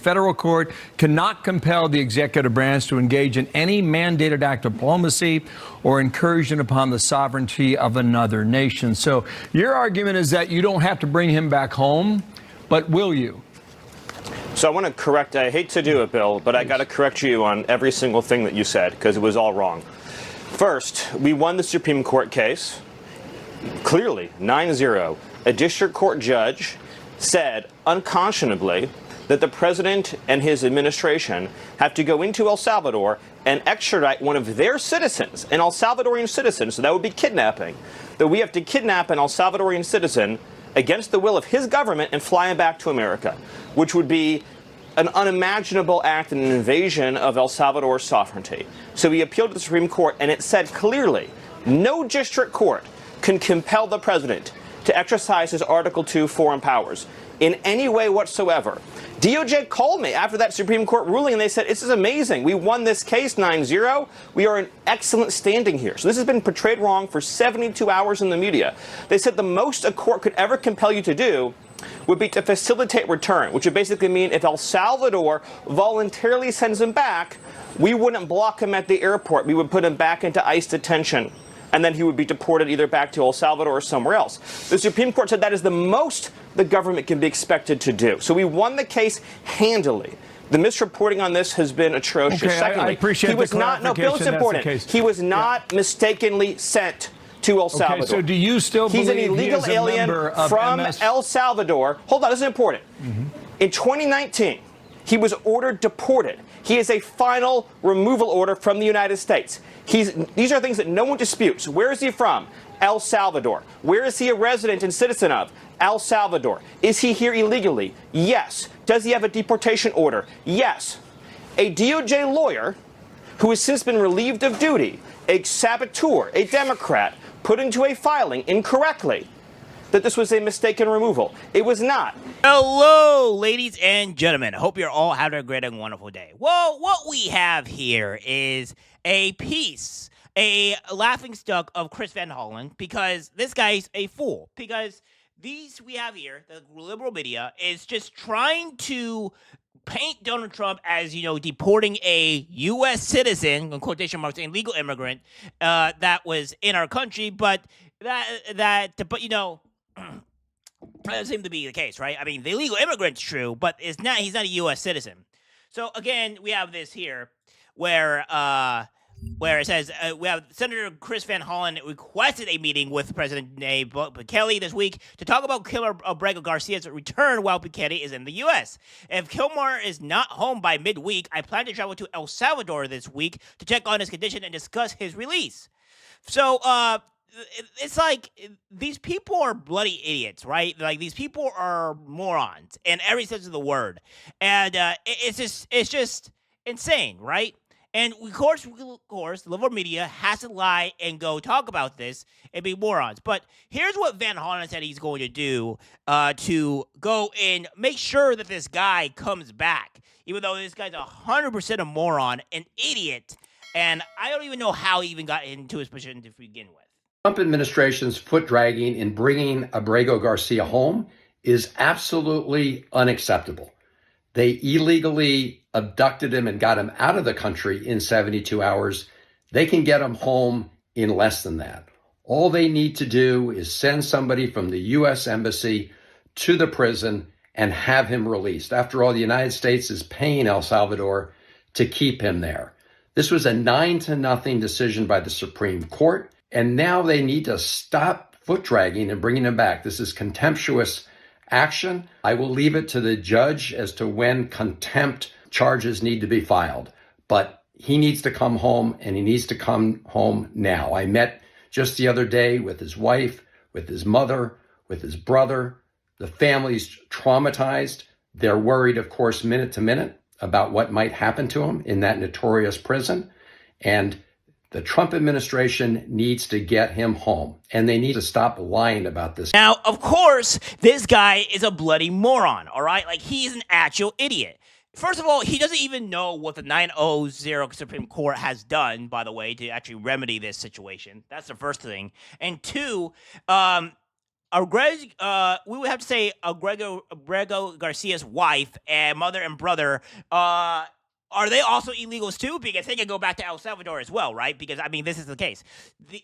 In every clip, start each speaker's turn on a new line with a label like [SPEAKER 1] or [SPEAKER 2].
[SPEAKER 1] federal court cannot compel the executive branch to engage in any mandated act of diplomacy or incursion upon the sovereignty of another nation. So your argument is that you don't have to bring him back home, but will you?
[SPEAKER 2] So I want to correct, I hate to do it, Bill, but I got to correct you on every single thing that you said because it was all wrong. First, we won the Supreme Court case, clearly, 9-0. A district court judge said unconscionably that the president and his administration have to go into El Salvador and extradite one of their citizens, an El Salvadorian citizen, so that would be kidnapping, that we have to kidnap an El Salvadorian citizen against the will of his government and fly him back to America, which would be an unimaginable act and an invasion of El Salvador's sovereignty. So we appealed to the Supreme Court, and it said clearly, no district court can compel the president to exercise his Article 2 foreign powers in any way whatsoever. DOJ called me after that Supreme Court ruling, and they said, this is amazing. We won this case 9-0. We are in excellent standing here. So this has been portrayed wrong for 72 hours in the media. They said the most a court could ever compel you to do would be to facilitate return, which would basically mean if El Salvador voluntarily sends him back, we wouldn't block him at the airport. We would put him back into ICE detention, and then he would be deported either back to El Salvador or somewhere else. The Supreme Court said that is the most the government can be expected to do. So we won the case handily. The misreporting on this has been atrocious.
[SPEAKER 1] Okay,
[SPEAKER 2] Secondly,
[SPEAKER 1] I appreciate
[SPEAKER 2] he was
[SPEAKER 1] the
[SPEAKER 2] not, no, Bill, it's important. He was not mistakenly sent to El Salvador.
[SPEAKER 1] Okay, so do you still
[SPEAKER 2] He's
[SPEAKER 1] believe
[SPEAKER 2] an illegal
[SPEAKER 1] he is a
[SPEAKER 2] alien
[SPEAKER 1] member of
[SPEAKER 2] from
[SPEAKER 1] MS?
[SPEAKER 2] El Salvador. Hold on, this is important. In 2019, he was ordered deported. He has a final removal order from the United States. These are things that no one disputes. Where is he from? El Salvador. Where is he a resident and citizen of? El Salvador. Is he here illegally? Yes. Does he have a deportation order? Yes. A DOJ lawyer who has since been relieved of duty, a saboteur, a Democrat, put into a filing incorrectly that this was a mistaken removal. It was not.
[SPEAKER 3] Hello, ladies and gentlemen. Hope you're all having a great and wonderful day. Well, what we have here is a piece, a laughingstock of Chris Van Hollen, because this guy's a fool. Because these we have here, the liberal media, is just trying to paint Donald Trump as, deporting a U.S. citizen, in quotation marks, an illegal immigrant that was in our country, but that doesn't seem to be the case, right? I mean, the illegal immigrant's true, but he's not a U.S. citizen. So again, we have this here where it says we have Senator Chris Van Hollen requested a meeting with President Nayib Bukele this week to talk about Kilmer Abrego Garcia's return while Bukele is in the U.S. If Kilmer is not home by midweek, I plan to travel to El Salvador this week to check on his condition and discuss his release. So, it's like these people are bloody idiots, right? Like these people are morons in every sense of the word, and it's just insane, right? And of course, the liberal media has to lie and go talk about this and be morons. But here's what Van Hollen said he's going to do to go and make sure that this guy comes back, even though this guy's 100% a moron, an idiot, and I don't even know how he even got into his position to begin with.
[SPEAKER 4] Trump administration's foot dragging in bringing Abrego Garcia home is absolutely unacceptable. They illegally abducted him and got him out of the country in 72 hours. They can get him home in less than that. All they need to do is send somebody from the U.S. Embassy to the prison and have him released. After all, the United States is paying El Salvador to keep him there. This was a 9-0 decision by the Supreme Court. And now they need to stop foot dragging and bringing him back. This is contemptuous action. I will leave it to the judge as to when contempt charges need to be filed. But he needs to come home, and he needs to come home now. I met just the other day with his wife, with his mother, with his brother. The family's traumatized. They're worried, of course, minute to minute about what might happen to him in that notorious prison. And the Trump administration needs to get him home, and they need to stop lying about this.
[SPEAKER 3] Now, of course, this guy is a bloody moron, all right? Like, he's an actual idiot. First of all, he doesn't even know what the 9-0 Supreme Court has done, by the way, to actually remedy this situation. That's the first thing. And two, we would have to say Abrego Garcia's wife and mother and brother, are they also illegals too? Because they can go back to El Salvador as well, right? Because, I mean, this is the case. The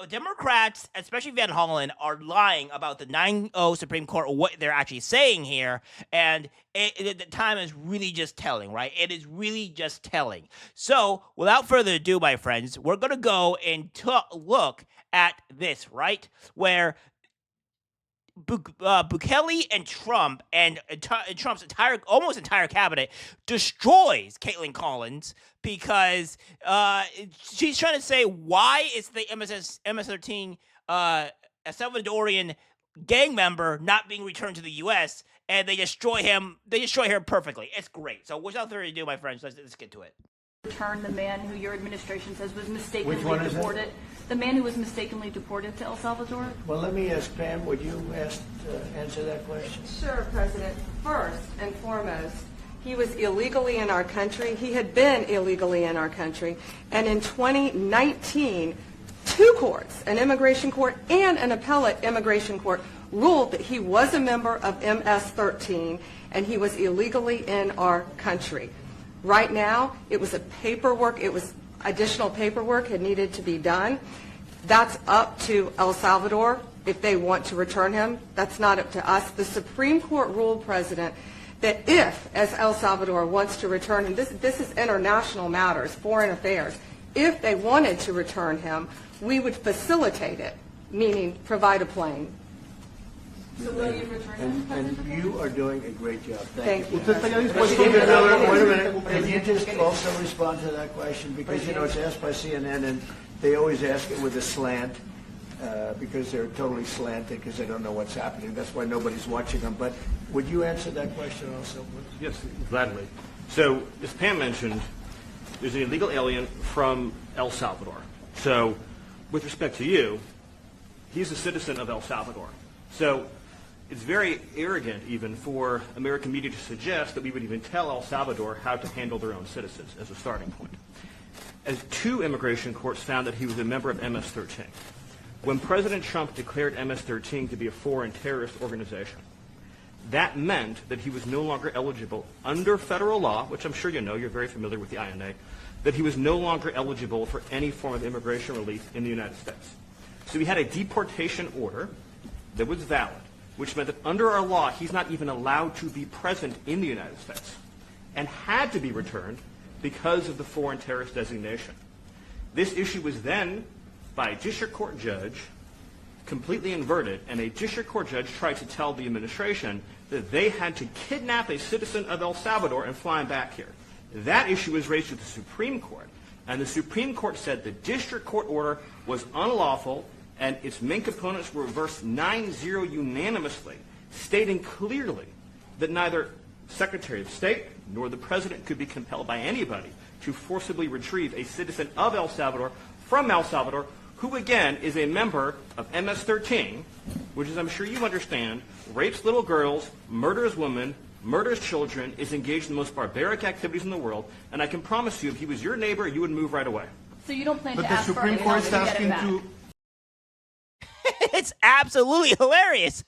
[SPEAKER 3] Democrats, especially Van Hollen, are lying about the 9-0 Supreme Court, or what they're actually saying here. And the time is really just telling, right? It is really just telling. So, without further ado, my friends, we're going to go and look at this, right? Where Bukele and Trump and Trump's almost entire cabinet destroys Caitlin Collins because she's trying to say why is the MS-13 a Salvadorian gang member not being returned to the U.S. and they destroy him. They destroy her perfectly. It's great. So without further ado, my friends, let's get to it.
[SPEAKER 5] Return the man who your administration says was mistakenly
[SPEAKER 6] Which one is
[SPEAKER 5] deported. The man who was mistakenly deported to El Salvador.
[SPEAKER 6] Well, let me ask Pam, would you answer that question?
[SPEAKER 7] Sure, President. First and foremost, he was illegally in our country. He had been illegally in our country. And in 2019, two courts, an immigration court and an appellate immigration court, ruled that he was a member of MS-13 and he was illegally in our country. Right now, it was additional paperwork had needed to be done. That's up to El Salvador if they want to return him. That's not up to us. The Supreme Court ruled, President, that if, as El Salvador wants to return him, this is international matters, foreign affairs, if they wanted to return him, we would facilitate it, meaning provide a plane. So will you return him,
[SPEAKER 6] And you are doing a great job.
[SPEAKER 7] Thank you.
[SPEAKER 6] Stephen Miller, wait a minute. Can you just also respond to that question? Because, you know, it's asked by CNN, and they always ask it with a slant because they're totally slanted because they don't know what's happening. That's why nobody's watching them. But would you answer that question also, please?
[SPEAKER 2] Yes, gladly. So, as Pam mentioned, there's an illegal alien from El Salvador. So, with respect to you, he's a citizen of El Salvador. So, it's very arrogant even for American media to suggest that we would even tell El Salvador how to handle their own citizens as a starting point. As two immigration courts found that he was a member of MS-13. When President Trump declared MS-13 to be a foreign terrorist organization, that meant that he was no longer eligible under federal law, which I'm sure you know, you're very familiar with the INA, that he was no longer eligible for any form of immigration relief in the United States. So he had a deportation order that was valid, which meant that under our law, he's not even allowed to be present in the United States and had to be returned because of the foreign terrorist designation. This issue was then, by a district court judge, completely inverted, and a district court judge tried to tell the administration that they had to kidnap a citizen of El Salvador and fly him back here. That issue was raised with the Supreme Court, and the Supreme Court said the district court order was unlawful and its main components were reversed 9-0 unanimously, stating clearly that neither Secretary of State nor the President could be compelled by anybody to forcibly retrieve a citizen of El Salvador from El Salvador, who again is a member of MS-13, which, as I'm sure you understand, rapes little girls, murders women, murders children, is engaged in the most barbaric activities in the world, and I can promise you, if he was your neighbor, you would move right away.
[SPEAKER 5] So you don't plan to
[SPEAKER 8] But the
[SPEAKER 5] ask for
[SPEAKER 8] Supreme
[SPEAKER 5] it
[SPEAKER 8] Court's
[SPEAKER 5] to get
[SPEAKER 8] asking
[SPEAKER 5] him back.
[SPEAKER 8] to.
[SPEAKER 3] It's absolutely hilarious.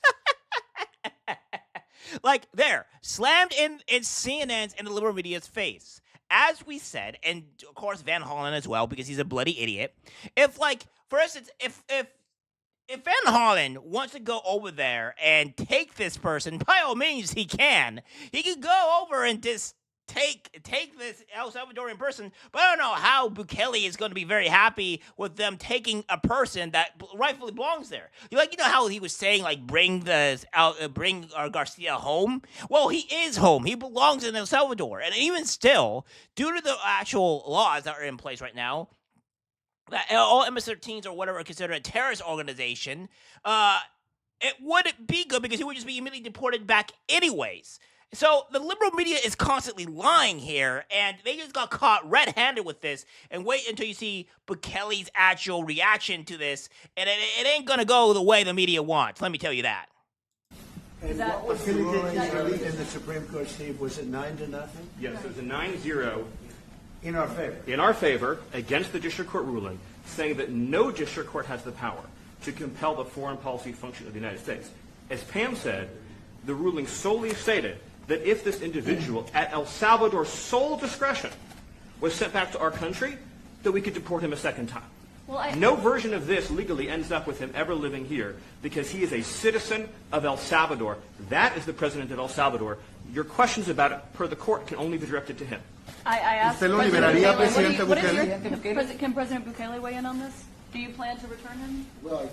[SPEAKER 3] Like, there, slammed in CNN's and the liberal media's face. As we said, and of course Van Hollen as well, because he's a bloody idiot. If, like, for instance, if Van Hollen wants to go over there and take this person, by all means he can. He can go over and just take this El Salvadorian person, but I don't know how Bukele is going to be very happy with them taking a person that rightfully belongs there. You know how he was saying, like, bring Garcia home? Well, he is home. He belongs in El Salvador. And even still, due to the actual laws that are in place right now, that all MS-13s or whatever are considered a terrorist organization, it wouldn't be good because he would just be immediately deported back anyways. So the liberal media is constantly lying here, and they just got caught red-handed with this. And wait until you see Bukele's actual reaction to this, and it ain't gonna go the way the media wants. Let me tell you that.
[SPEAKER 6] And what was the ruling in the Supreme Court, Steve? Was it 9-0?
[SPEAKER 2] Yes, it was a 9-0
[SPEAKER 6] In our favor.
[SPEAKER 2] in our favor against the district court ruling, saying that no district court has the power
[SPEAKER 8] to compel the foreign policy function of the United States. As Pam said, the ruling solely stated that if this individual, at El Salvador's sole discretion, was sent back to our country, that we could deport him a second time. No version of this legally ends up with him ever living here because he is a citizen of El Salvador. That is the president of El Salvador. Your questions about it, per the court, can only be directed to him.
[SPEAKER 5] I asked
[SPEAKER 9] ¿Usted lo
[SPEAKER 5] President
[SPEAKER 9] liberaría,
[SPEAKER 5] Bukele,
[SPEAKER 9] Presidente
[SPEAKER 5] what is
[SPEAKER 9] Bukele?
[SPEAKER 5] can President Bukele weigh in on this? Do you plan to return him?
[SPEAKER 9] Well,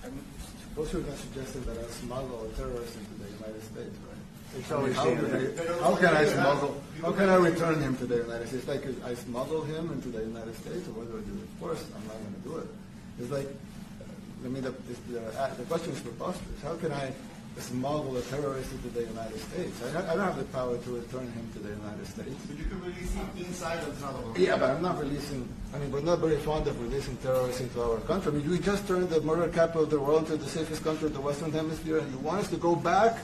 [SPEAKER 9] I'm supposed to have suggested that I smuggle a terrorist into the United States, right?
[SPEAKER 6] It's always
[SPEAKER 9] How can I smuggle? How can I return him to the United States? Like I smuggle him into the United States, or what do I do? Of course, I'm not going to do it. It's like, I mean, the question is preposterous. How can I smuggle a terrorist into the United States? I don't have the power to return him to the United States.
[SPEAKER 10] But you can release him inside El Salvador.
[SPEAKER 9] Yeah, but I'm not releasing. I mean, we're not very fond of releasing terrorists into our country. I mean, we just turned the murder capital of the world into the safest country of the Western Hemisphere, and you want us to go back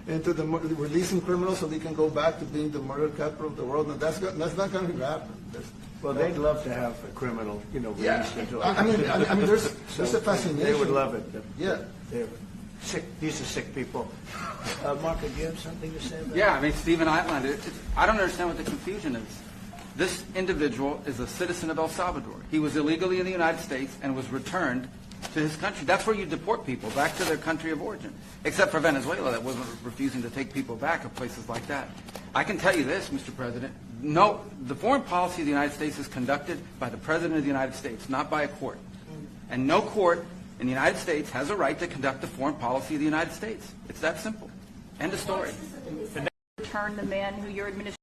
[SPEAKER 9] into the releasing criminals so we can go back to being the murder capital of the world? And that's not going to happen.
[SPEAKER 6] Well, they'd love to have a criminal, released into
[SPEAKER 9] I mean, there's a fascination.
[SPEAKER 6] They would love it.
[SPEAKER 9] Yeah.
[SPEAKER 6] They're sick. These are sick people. Mark, do you have something to say about that?
[SPEAKER 11] Yeah, I mean, Stephen outlined it. I don't understand what the confusion is. This individual is a citizen of El Salvador. He was illegally in the United States and was returned to his country. That's where you deport people, back to their country of origin. Except for Venezuela, that wasn't refusing to take people back, or places like that. I can tell you this, Mr. President. No, the foreign policy of the United States is conducted by the President of the United States, not by a court. And no court in the United States has a right to conduct the foreign policy of the United States. It's that simple. End of story.
[SPEAKER 5] Return the man who your administration.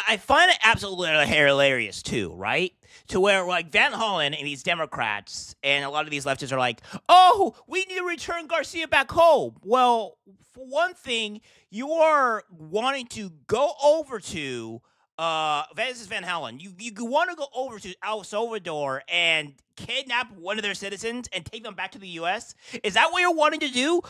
[SPEAKER 3] I find it absolutely hilarious too, right? To where like Van Hollen and these Democrats and a lot of these leftists are like, "Oh, we need to return Garcia back home." Well, for one thing, you are wanting to go over to this is Van Hollen. You want to go over to El Salvador and kidnap one of their citizens and take them back to the U.S.? Is that what you're wanting to do?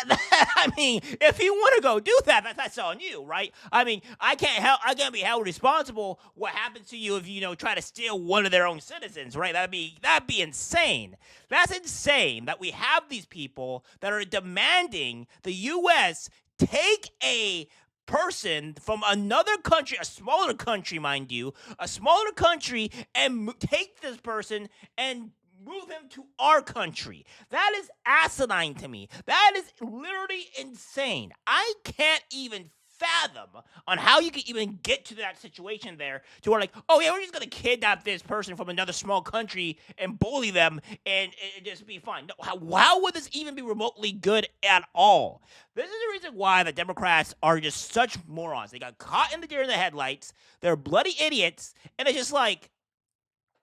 [SPEAKER 3] I mean, if you want to go do that, that's on you, right? I mean, I can't be held responsible. What happens to you if you try to steal one of their own citizens, right? That'd be insane. That's insane that we have these people that are demanding the U.S. take a person from another country, a smaller country, mind you, a smaller country, and take this person and move him to our country. That is asinine to me. That is literally insane. I can't even fathom on how you can even get to that situation there to where like, oh yeah, we're just gonna kidnap this person from another small country and bully them and just be fine. No, how would this even be remotely good at all? This is the reason why the Democrats are just such morons. They got caught in the deer in the headlights. They're bloody idiots, and it's just like,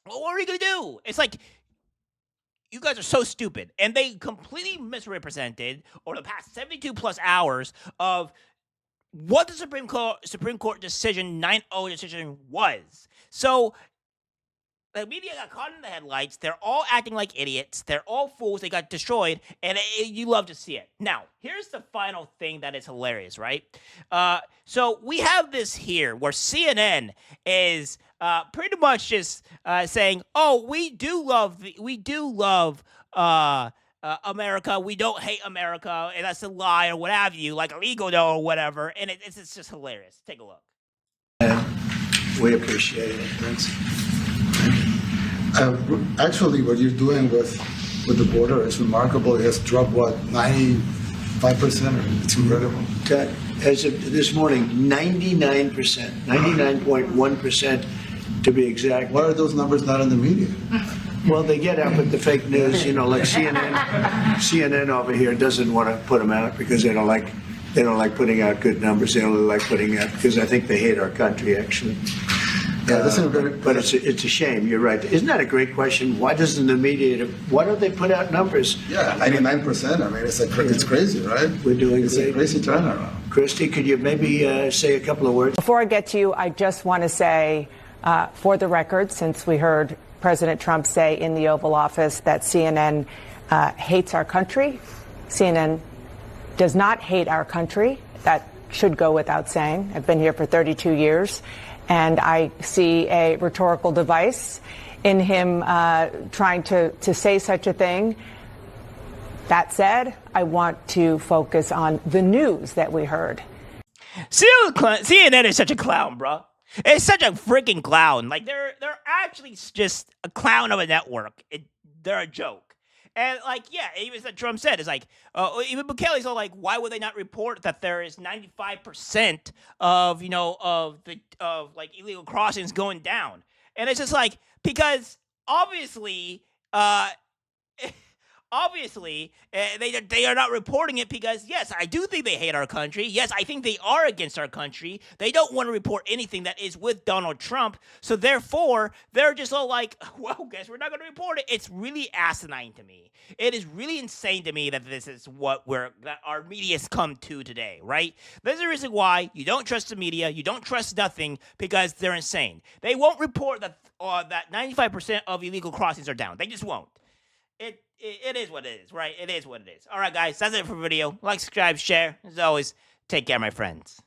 [SPEAKER 3] well, what are we gonna do? It's like, you guys are so stupid, and they completely misrepresented over the past 72 plus hours of what the Supreme Court decision, 9-0 decision was. So the media got caught in the headlights. They're all acting like idiots. They're all fools. They got destroyed, and you love to see it. Now, here's the final thing that is hilarious, right? So we have this here where CNN is pretty much just saying, "Oh, we do love America. We don't hate America, and that's a lie or what have you, like illegal though or whatever." And it's just hilarious. Take a look.
[SPEAKER 6] We appreciate it. Thanks.
[SPEAKER 9] Actually, what you're doing with the border is remarkable. It has dropped, 95%? It's incredible.
[SPEAKER 6] As of this morning, 99%, 99.1% to be exact.
[SPEAKER 9] Why are those numbers not in the media?
[SPEAKER 6] Well, they get out with the fake news, like CNN over here doesn't want to put them out because they don't like putting out good numbers. They don't like putting out because I think they hate our country actually.
[SPEAKER 9] Yeah,
[SPEAKER 6] but it's a shame. You're right. Isn't that a great question? Why doesn't the media? Why don't they put out numbers?
[SPEAKER 9] Yeah, 99%. I mean, it's crazy, right?
[SPEAKER 6] We're doing
[SPEAKER 9] it's a crazy turnaround.
[SPEAKER 6] Christy, could you maybe say a couple of words?
[SPEAKER 12] Before I get to you, I just want to say, for the record, since we heard President Trump say in the Oval Office that CNN hates our country, CNN does not hate our country. That should go without saying. I've been here for 32 years. And I see a rhetorical device in him trying to say such a thing. That said, I want to focus on the news that we heard.
[SPEAKER 3] CNN is such a clown, bro. It's such a freaking clown. Like they're actually just a clown of a network. They're a joke. And like, yeah, even as Trump said, it's like even Bukele's all like, why would they not report that there is 95% of like illegal crossings going down? And it's just like, because obviously they are not reporting it because, yes, I do think they hate our country. Yes, I think they are against our country. They don't want to report anything that is with Donald Trump. So therefore, they're just all like, well, guess we're not going to report it. It's really asinine to me. It is really insane to me that this is that our media's come to today, right? There's a reason why you don't trust the media. You don't trust nothing because they're insane. They won't report that 95% of illegal crossings are down. They just won't. It is what it is, right? It is what it is. All right, guys, that's it for the video. Like, subscribe, share. As always, take care, my friends.